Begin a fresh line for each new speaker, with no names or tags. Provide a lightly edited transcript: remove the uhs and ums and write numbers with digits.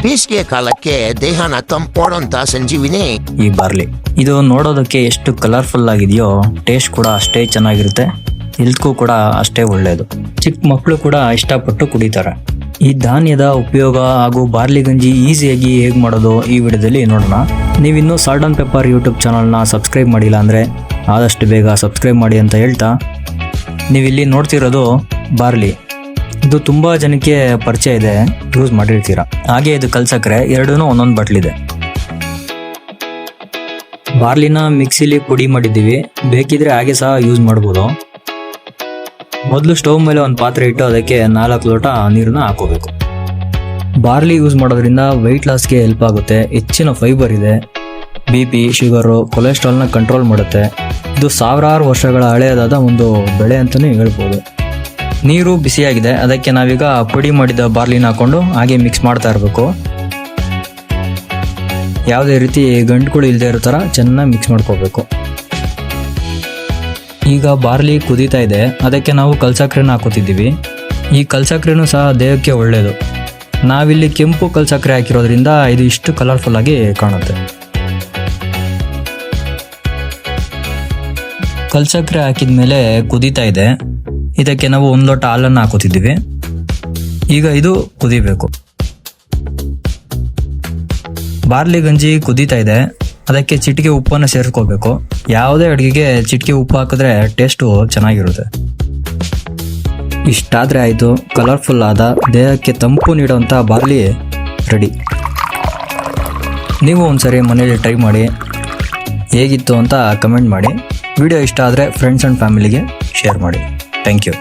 ಬೇಸಿಗೆ ಕಾಲಕ್ಕೆ ದೇಹನ ತಂಪೋಡೋಂತ ಸಂಜೀವಿನಿ
ಈ ಬಾರ್ಲಿ. ಇದು ನೋಡೋದಕ್ಕೆ ಎಷ್ಟು ಕಲರ್ಫುಲ್ ಆಗಿದೆಯೋ ಟೇಸ್ಟ್ ಕೂಡ ಅಷ್ಟೇ ಚೆನ್ನಾಗಿರುತ್ತೆ, ಹೆಲ್ತ್ಗೂ ಕೂಡ ಅಷ್ಟೇ ಒಳ್ಳೆಯದು. ಚಿಕ್ಕ ಮಕ್ಕಳು ಕೂಡ ಇಷ್ಟಪಟ್ಟು ಕುಡಿತಾರೆ. ಈ ಧಾನ್ಯದ ಉಪಯೋಗ ಹಾಗೂ ಬಾರ್ಲಿ ಗಂಜಿ ಈಸಿಯಾಗಿ ಹೇಗೆ ಮಾಡೋದು ಈ ವಿಡಿಯೋದಲ್ಲಿ ನೋಡೋಣ. ನೀವಿನ್ನೂ ಸಾಲ್ಟ್ ಆ್ಯಂಡ್ ಪೆಪ್ಪರ್ ಯೂಟ್ಯೂಬ್ ಚಾನಲ್ನ ಸಬ್ಸ್ಕ್ರೈಬ್ ಮಾಡಿಲ್ಲ ಅಂದರೆ ಆದಷ್ಟು ಬೇಗ ಸಬ್ಸ್ಕ್ರೈಬ್ ಮಾಡಿ ಅಂತ ಹೇಳ್ತಾ, ನೀವಿಲ್ಲಿ ನೋಡ್ತಿರೋದು ಬಾರ್ಲಿ. ಇದು ತುಂಬ ಜನಕ್ಕೆ ಪರಿಚಯ ಇದೆ, ಯೂಸ್ ಮಾಡಿರ್ತೀರ. ಹಾಗೆ ಇದು ಕಲ್ಸಕ್ರೆ ಎರಡೂ ಒಂದೊಂದು ಬಟ್ಲಿದೆ. ಬಾರ್ಲಿನ ಮಿಕ್ಸಿಲಿ ಪುಡಿ ಮಾಡಿದ್ದೀವಿ, ಬೇಕಿದ್ರೆ ಹಾಗೆ ಸಹ ಯೂಸ್ ಮಾಡ್ಬೋದು. ಮೊದಲು ಸ್ಟವ್ ಮೇಲೆ ಒಂದು ಪಾತ್ರೆ ಇಟ್ಟು ಅದಕ್ಕೆ 4 ಲೋಟ ನೀರನ್ನ ಹಾಕೋಬೇಕು. ಬಾರ್ಲಿ ಯೂಸ್ ಮಾಡೋದ್ರಿಂದ ವೆಯ್ಟ್ ಲಾಸ್ಗೆ ಹೆಲ್ಪ್ ಆಗುತ್ತೆ, ಹೆಚ್ಚಿನ ಫೈಬರ್ ಇದೆ, BP, ಶುಗರು, ಕೊಲೆಸ್ಟ್ರಾಲ್ನ ಕಂಟ್ರೋಲ್ ಮಾಡುತ್ತೆ. ಇದು ಸಾವಿರಾರು ವರ್ಷಗಳ ಹಳೆಯದಾದ ಒಂದು ಬೆಳೆ ಅಂತಲೇ ಹೇಳ್ಬೋದು. ನೀರು ಬಿಸಿಯಾಗಿದೆ, ಅದಕ್ಕೆ ನಾವೀಗ ಪುಡಿ ಮಾಡಿದ ಬಾರ್ಲಿನ ಹಾಕೊಂಡು ಹಾಗೆ ಮಿಕ್ಸ್ ಮಾಡ್ತಾ ಇರಬೇಕು. ಯಾವುದೇ ರೀತಿ ಗಂಟುಗಳು ಇಲ್ಲದೆ ಇರೋ ಥರ ಚೆನ್ನಾಗಿ ಮಿಕ್ಸ್ ಮಾಡ್ಕೋಬೇಕು. ಈಗ ಬಾರ್ಲಿ ಕುದೀತಾ ಇದೆ, ಅದಕ್ಕೆ ನಾವು ಕಲ್ಸಕ್ರೆನ ಹಾಕೋತಿದ್ದೀವಿ. ಈ ಕಲ್ಸಕ್ರೆನೂ ಸಹ ದೇಹಕ್ಕೆ ಒಳ್ಳೆಯದು. ನಾವಿಲ್ಲಿ ಕೆಂಪು ಕಲ್ಸಕ್ರೆ ಹಾಕಿರೋದ್ರಿಂದ ಇದು ಇಷ್ಟು ಕಲರ್ಫುಲ್ ಆಗಿ ಕಾಣುತ್ತೆ. ಕಲ್ಸಕ್ರೆ ಹಾಕಿದ ಮೇಲೆ ಕುದೀತಾ ಇದೆ, ಇದಕ್ಕೆ ನಾವು 1 ಲೋಟ ಹಾಲನ್ನು ಹಾಕೋತಿದ್ದೀವಿ. ಈಗ ಇದು ಕುದಿಬೇಕು. ಬಾರ್ಲಿ ಗಂಜಿ ಕುದೀತಾ ಇದೆ, ಅದಕ್ಕೆ ಚಿಟಿಕೆ ಉಪ್ಪನ್ನು ಸೇರಿಸ್ಕೋಬೇಕು. ಯಾವುದೇ ಅಡುಗೆಗೆ ಚಿಟಿಕೆ ಉಪ್ಪು ಹಾಕಿದ್ರೆ ಟೇಸ್ಟು ಚೆನ್ನಾಗಿರುತ್ತೆ. ಇಷ್ಟಾದರೆ ಆಯಿತು, ಕಲರ್ಫುಲ್ ಆದ ದೇಹಕ್ಕೆ ತಂಪು ನೀಡುವಂಥ ಬಾರ್ಲಿ ರೆಡಿ. ನೀವು ಒಂದ್ಸರಿ ಮನೇಲಿ ಟ್ರೈ ಮಾಡಿ, ಹೇಗಿತ್ತು ಅಂತ ಕಮೆಂಟ್ ಮಾಡಿ. ವಿಡಿಯೋ ಇಷ್ಟ ಆದರೆ ಫ್ರೆಂಡ್ಸ್ ಆ್ಯಂಡ್ ಫ್ಯಾಮಿಲಿಗೆ ಶೇರ್ ಮಾಡಿ. Thank you.